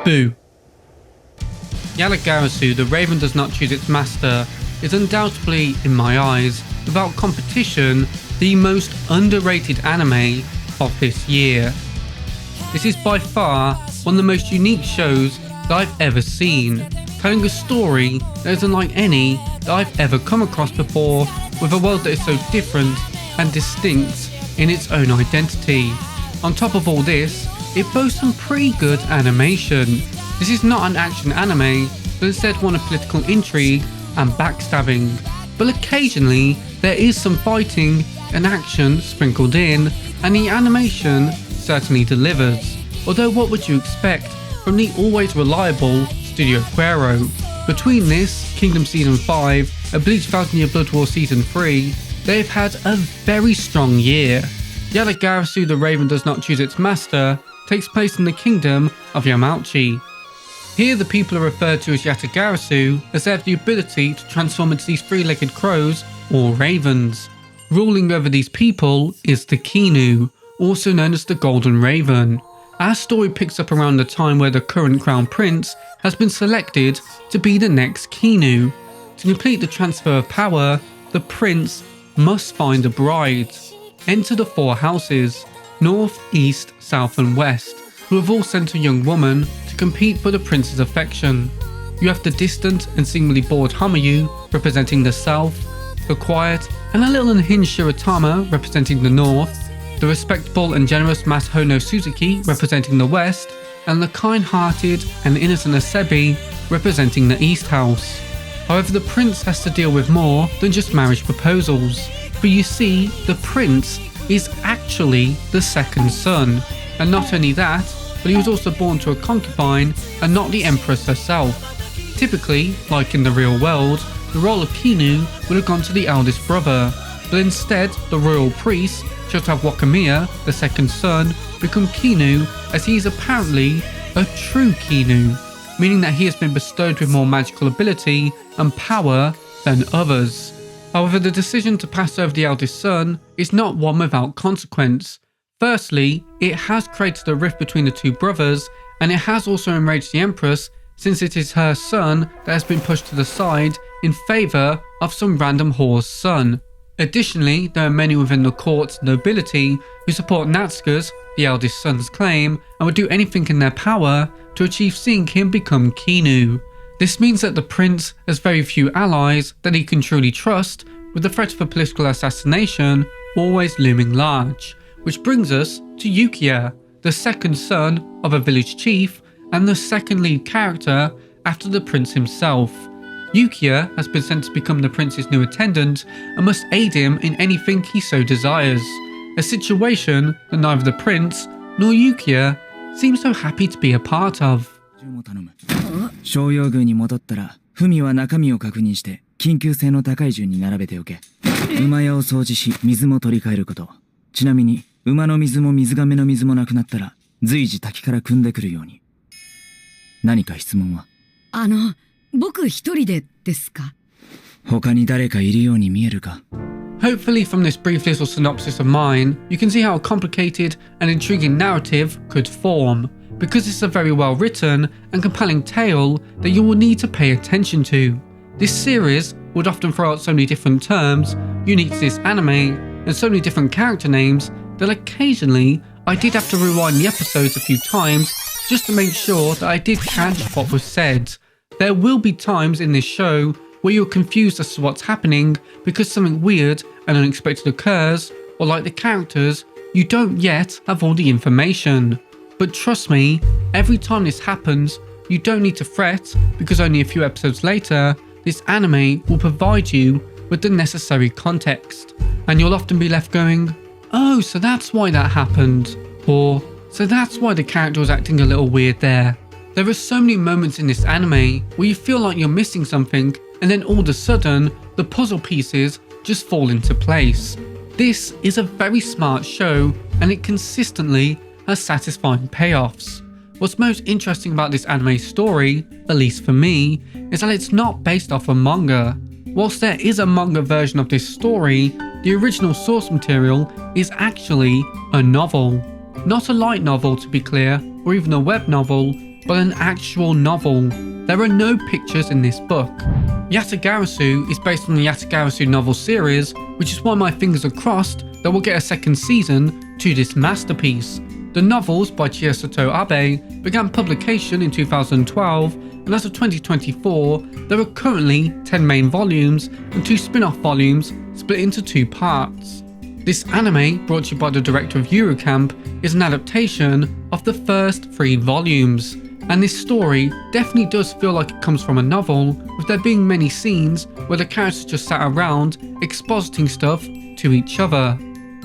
Boo. Yatagarasu, The Raven Does Not Choose Its Master, is undoubtedly, in my eyes, without competition, the most underrated anime of this year. This is by far one of the most unique shows that I've ever seen, telling a story that is unlike any that I've ever come across before, with a world that is so different and distinct in its own identity. On top of all this, it boasts some pretty good animation. This is not an action anime, but instead one of political intrigue and backstabbing. But occasionally, there is some fighting and action sprinkled in, and the animation certainly delivers. Although what would you expect from the always reliable Studio Quero? Between this, Kingdom Season 5, and Bleach 1000 Year Blood War Season 3, they've had a very strong year. Yatagarasu, The Raven Does Not Choose Its Master takes place in the kingdom of Yamauchi. Here the people are referred to as Yatagarasu, as they have the ability to transform into these three-legged crows or ravens. Ruling over these people is the Kinu, also known as the Golden Raven. Our story picks up around the time where the current crown prince has been selected to be the next Kinu. To complete the transfer of power, the prince must find a bride. Enter the four houses, north, east, south and west, who have all sent a young woman to compete for the prince's affection. You have the distant and seemingly bored Hamayu representing the south, the quiet and a little unhinged Shiratama representing the north, the respectable and generous Masahono Suzuki representing the west, and the kind-hearted and innocent Asebi representing the east house. However, the prince has to deal with more than just marriage proposals. For you see, the prince is actually the second son, and not only that, but he was also born to a concubine and not the empress herself. Typically, like in the real world, the role of Kinu would have gone to the eldest brother, but instead the royal priest chose to have Wakamiya, the second son, become Kinu, as he is apparently a true Kinu, meaning that he has been bestowed with more magical ability and power than others. However, the decision to pass over the eldest son is not one without consequence. Firstly, it has created a rift between the two brothers, and it has also enraged the Empress, since it is her son that has been pushed to the side in favour of some random whore's son. Additionally, there are many within the court's nobility who support Natsuka's, the eldest son's, claim and would do anything in their power to achieve seeing him become Kinu. This means that the prince has very few allies that he can truly trust, with the threat of a political assassination always looming large. Which brings us to Yukiya, the second son of a village chief and the second lead character after the prince himself. Yukiya has been sent to become the prince's new attendant and must aid him in anything he so desires, a situation that neither the prince nor Yukiya seem so happy to be a part of. 商用宮に戻ったら、文は中身を確認して緊急性の高い順に並べておけ。馬屋を掃除し、水も取り替えること。ちなみに、馬の水も水亀の水もなくなったら、随時滝から汲んでくるように。何か質問は？僕一人でですか？他に誰かいるように見えるか？ Hopefully from this brief little synopsis of mine, you can see how a complicated and intriguing narrative could form, because it's a very well written and compelling tale that you will need to pay attention to. This series would often throw out so many different terms unique to this anime and so many different character names that occasionally I did have to rewind the episodes a few times just to make sure that I did catch what was said. There will be times in this show where you're confused as to what's happening because something weird and unexpected occurs, or like the characters, you don't yet have all the information. But trust me, every time this happens, you don't need to fret, because only a few episodes later, this anime will provide you with the necessary context. And you'll often be left going, oh, so that's why that happened. Or, so that's why the character was acting a little weird there. There are so many moments in this anime where you feel like you're missing something, and then all of a sudden, the puzzle pieces just fall into place. This is a very smart show, and it consistently has satisfying payoffs. What's most interesting about this anime story, at least for me, is that it's not based off a manga. Whilst there is a manga version of this story, the original source material is actually a novel. Not a light novel, to be clear, or even a web novel, but an actual novel. There are no pictures in this book. Yatagarasu is based on the Yatagarasu novel series, which is why my fingers are crossed that we'll get a second season to this masterpiece. The novels by Chiyosato Abe began publication in 2012, and as of 2024, there are currently 10 main volumes and 2 spin-off volumes split into 2 parts. This anime, brought to you by the director of Eurocamp, is an adaptation of the first 3 volumes, and this story definitely does feel like it comes from a novel, with there being many scenes where the characters just sat around expositing stuff to each other.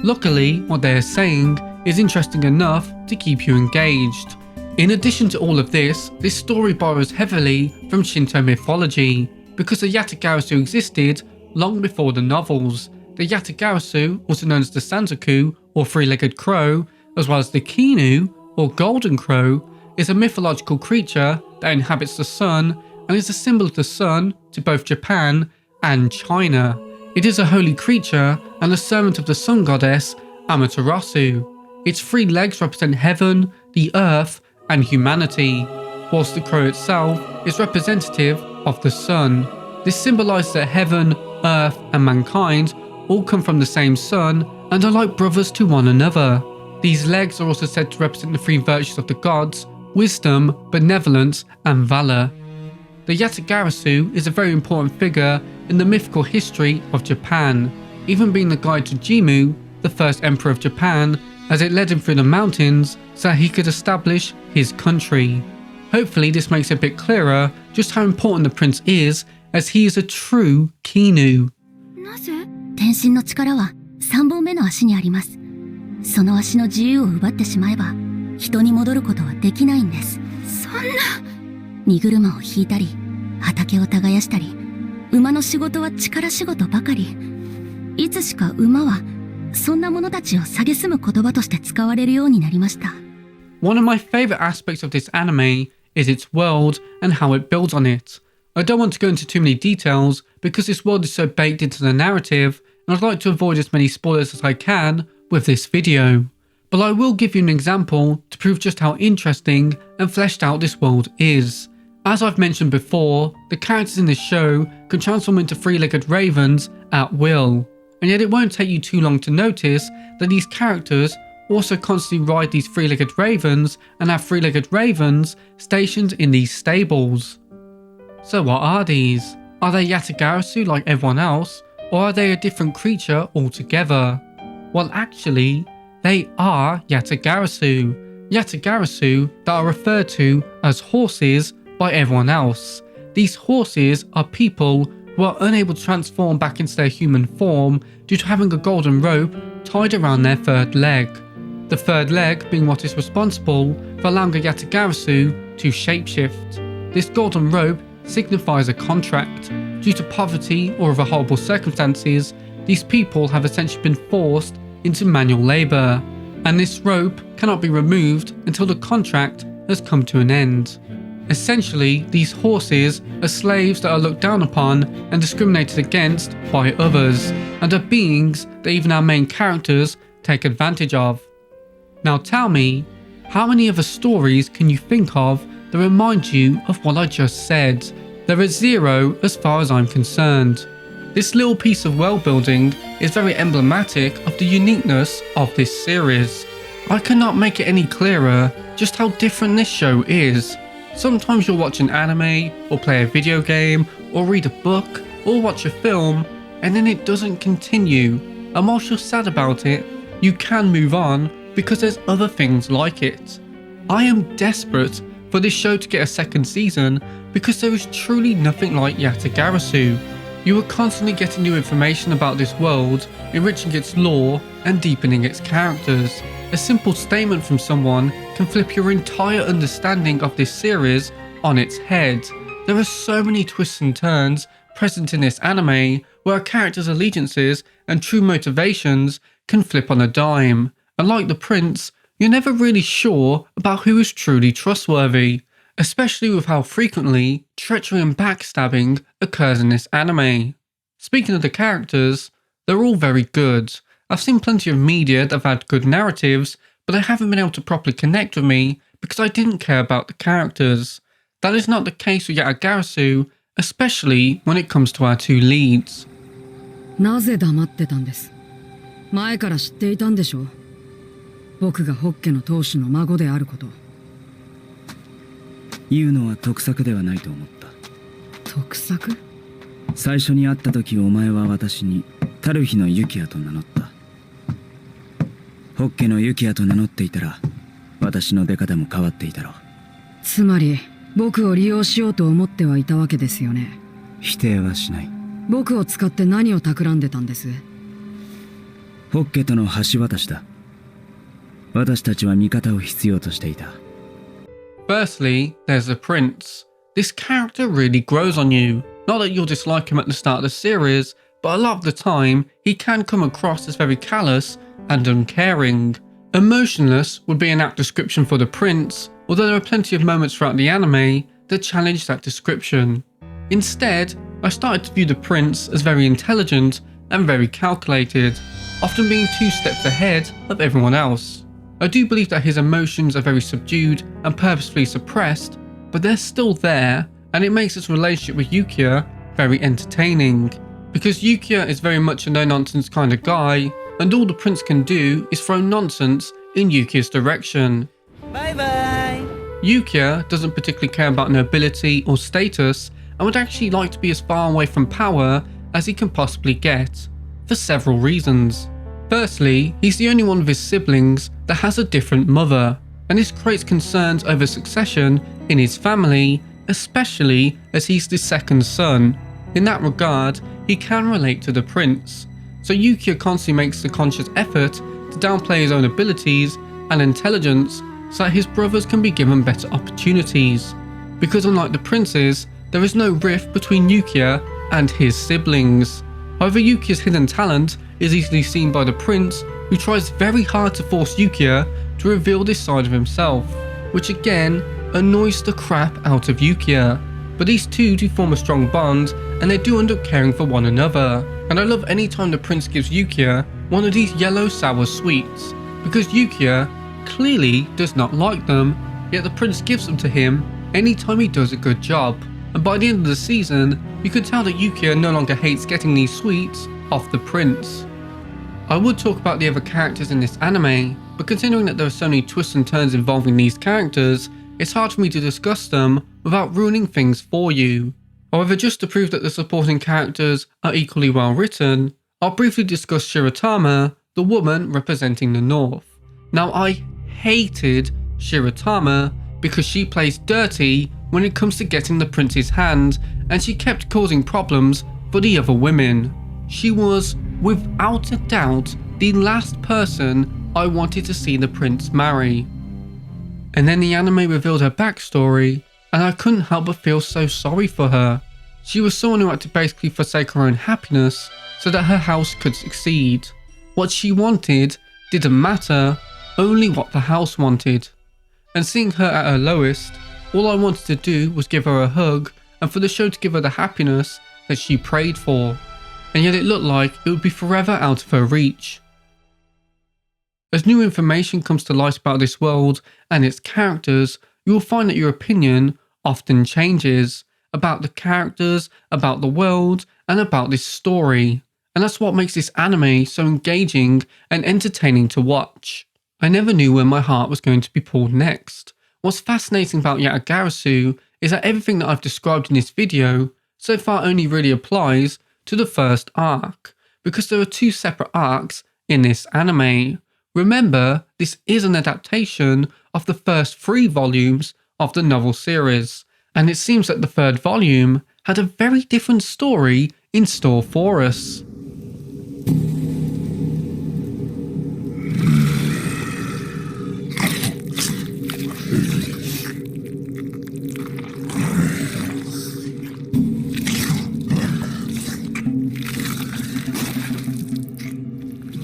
Luckily, what they are saying is interesting enough to keep you engaged. In addition to all of this story borrows heavily from Shinto mythology, because the Yatagarasu existed long before the novels. The Yatagarasu, also known as the Sanzoku, or three-legged crow, as well as the Kinu, or golden crow, is a mythological creature that inhabits the sun and is a symbol of the sun to both Japan and China. It is a holy creature and a servant of the sun goddess Amaterasu. Its 3 legs represent heaven, the earth, and humanity, whilst the crow itself is representative of the sun. This symbolises that heaven, earth, and mankind all come from the same sun and are like brothers to one another. These legs are also said to represent the 3 virtues of the gods: wisdom, benevolence, and valour. The Yatagarasu is a very important figure in the mythical history of Japan, even being the guide to Jimmu, the first emperor of Japan, as it led him through the mountains so that he could establish his country. Hopefully this makes it a bit clearer just how important the prince is, as he is a true Kinu. なぜ？天神の力は3本目の足にあります。その足の自由を奪ってしまえば、人に戻ることはできないんです。そんな。荷車を引いたり、畑を耕したり、馬の仕事は力仕事ばかり。いつしか馬はそんな者たちを蔑む言葉として使われるようになりました。One of my favourite aspects of this anime is its world and how it builds on it. I don't want to go into too many details because this world is so baked into the narrative, and I'd like to avoid as many spoilers as I can with this video. But I will give you an example to prove just how interesting and fleshed out this world is. As I've mentioned before, the characters in this show can transform into 3-legged ravens at will, and yet it won't take you too long to notice that these characters also constantly ride these 3-legged ravens and have 3-legged ravens stationed in these stables. So what are these? Are they Yatagarasu like everyone else, or are they a different creature altogether? Well, actually, they are Yatagarasu. Yatagarasu that are referred to as horses by everyone else. These horses are people who are unable to transform back into their human form due to having a golden rope tied around their 3rd leg. The 3rd leg being what is responsible for allowing a Yatagarasu to shapeshift. This golden rope signifies a contract. Due to poverty or other horrible circumstances, these people have essentially been forced into manual labour, and this rope cannot be removed until the contract has come to an end. Essentially, these horses are slaves that are looked down upon and discriminated against by others, and are beings that even our main characters take advantage of. Now tell me, how many other stories can you think of that remind you of what I just said? There are 0 as far as I'm concerned. This little piece of world building is very emblematic of the uniqueness of this series. I cannot make it any clearer just how different this show is. Sometimes you'll watch an anime, or play a video game, or read a book, or watch a film, and then it doesn't continue. And whilst you're sad about it, you can move on because there's other things like it. I am desperate for this show to get a 2nd season because there is truly nothing like Yatagarasu. You are constantly getting new information about this world, enriching its lore and deepening its characters. A simple statement from someone can flip your entire understanding of this series on its head. There are so many twists and turns present in this anime where a character's allegiances and true motivations can flip on a dime. And like the prince, you're never really sure about who is truly trustworthy, especially with how frequently treachery and backstabbing occurs in this anime. Speaking of the characters, they're all very good. I've seen plenty of media that have had good narratives, but they haven't been able to properly connect with me because I didn't care about the characters. That is not the case with Yatagarasu, especially when it comes to our two leads. なぜ黙ってたんです？前から知っていたんでしょう。僕がホッケの当主の孫であること。言うのは得策ではないと思った。得策？最初に会った時お前は私にタルヒのユキヤと名乗った。ホッケのユキヤと名乗っていたら私の出方も変わっていたろう。つまり僕を利用しようと思ってはいたわけですよね。否定はしない。僕を使って何を企んでたんです？ホッケとの橋渡しだ。私たちは味方を必要としていた。Firstly, there's the prince. This character really grows on you. Not that you'll dislike him at the start of the series, but a lot of the time, he can come across as very callous and uncaring. Emotionless would be an apt description for the prince, although there are plenty of moments throughout the anime that challenge that description. Instead, I started to view the prince as very intelligent and very calculated, often being 2 steps ahead of everyone else. I do believe that his emotions are very subdued and purposefully suppressed, but they're still there, and it makes his relationship with Yukiya very entertaining, because Yukiya is very much a no-nonsense kind of guy, and all the prince can do is throw nonsense in Yukiya's direction. Bye bye! Yukiya doesn't particularly care about nobility or status, and would actually like to be as far away from power as he can possibly get, for several reasons. Firstly, he's the only one of his siblings that has a different mother, and this creates concerns over succession in his family, especially as he's the second son. In that regard, he can relate to the prince, so Yukiya constantly makes the conscious effort to downplay his own abilities and intelligence so that his brothers can be given better opportunities, because unlike the princes, there is no rift between Yukiya and his siblings. However, Yukiya's hidden talent is easily seen by the prince, who tries very hard to force Yukiya to reveal this side of himself, which again annoys the crap out of Yukiya. But these two do form a strong bond, and they do end up caring for one another. And I love any time the prince gives Yukiya one of these yellow sour sweets, because Yukiya clearly does not like them, yet the prince gives them to him anytime he does a good job. And by the end of the season, you could tell that Yukiya no longer hates getting these sweets off the prince. I would talk about the other characters in this anime, but considering that there are so many twists and turns involving these characters, it's hard for me to discuss them without ruining things for you. However, just to prove that the supporting characters are equally well written, I'll briefly discuss Shiratama, the woman representing the North. Now, I hated Shiratama because she plays dirty when it comes to getting the prince's hand, and she kept causing problems for the other women. She was, without a doubt, the last person I wanted to see the prince marry. And then the anime revealed her backstory, and I couldn't help but feel so sorry for her. She was someone who had to basically forsake her own happiness so that her house could succeed. What she wanted didn't matter, only what the house wanted. And seeing her at her lowest, all I wanted to do was give her a hug and for the show to give her the happiness that she prayed for. And yet it looked like it would be forever out of her reach. As new information comes to light about this world and its characters, you will find that your opinion often changes about the characters, about the world, and about this story. And that's what makes this anime so engaging and entertaining to watch. I never knew where my heart was going to be pulled next. What's fascinating about Yatagarasu is that everything that I've described in this video so far only really applies to the first arc, because there are 2 separate arcs in this anime. Remember, this is an adaptation of the first 3 volumes of the novel series, and it seems that the 3rd volume had a very different story in store for us.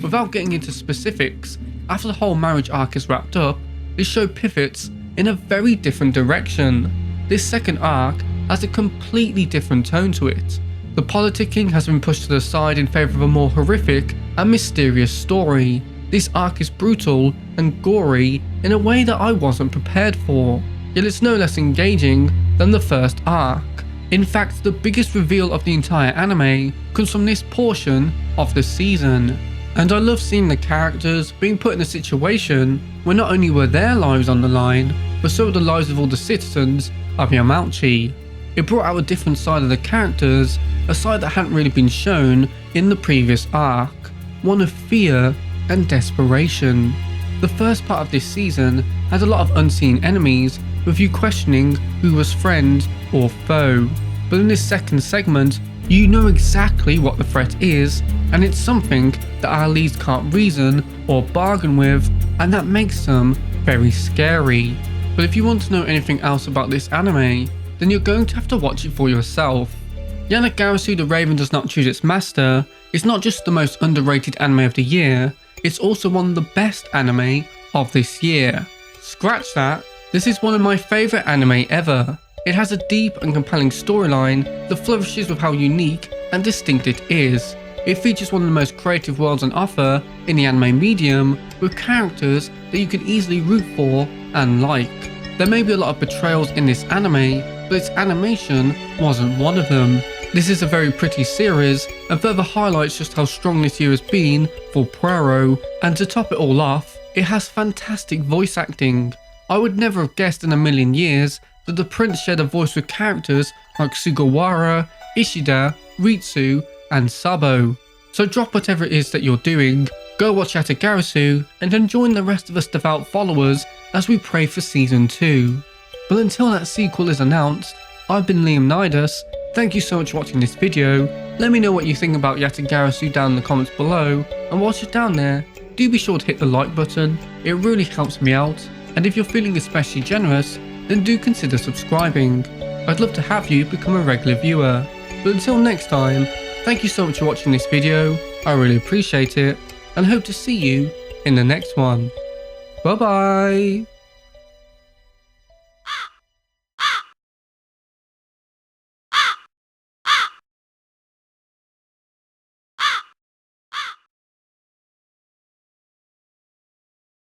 Without getting into specifics, after the whole marriage arc is wrapped up, this show pivots in a very different direction. This second arc has a completely different tone to it. The politicking has been pushed to the side in favour of a more horrific and mysterious story, This arc is brutal and gory in a way that I wasn't prepared for, yet it's no less engaging than the first arc. In fact, the biggest reveal of the entire anime comes from this portion of the season, and I love seeing the characters being put in a situation where not only were their lives on the line, but so were the lives of all the citizens of Yamauchi. It brought out a different side of the characters, a side that hadn't really been shown in the previous arc, one of fear and desperation. The first part of this season had a lot of unseen enemies, with you questioning who was friend or foe, but in this second segment you know exactly what the threat is, and it's something that our leads can't reason or bargain with, and that makes them very scary. But if you want to know anything else about this anime, then you're going to have to watch it for yourself. Yatagarasu the Raven Does Not Choose Its Master is not just the most underrated anime of the year, it's also one of the best anime of this year. Scratch that, this is one of my favourite anime ever. It has a deep and compelling storyline that flourishes with how unique and distinct it is. It features one of the most creative worlds on offer in the anime medium, with characters that you can easily root for and like. There may be a lot of betrayals in this anime, but its animation wasn't one of them. This is a very pretty series and further highlights just how strong this year has been for Poirot, and to top it all off, it has fantastic voice acting. I would never have guessed in a million years that the prince shared a voice with characters like Sugawara, Ishida, Ritsu and Sabo. So drop whatever it is that you're doing, go watch Yatagarasu and then join the rest of us devout followers as we pray for season 2. But until that sequel is announced, I've been LiamNidas. Thank you so much for watching this video. Let me know what you think about Yatagarasu down in the comments below, and whilst you're down there, do be sure to hit the like button, it really helps me out, and if you're feeling especially generous, then do consider subscribing. I'd love to have you become a regular viewer. But until next time, thank you so much for watching this video, I really appreciate it, and hope to see you in the next one. Bye bye!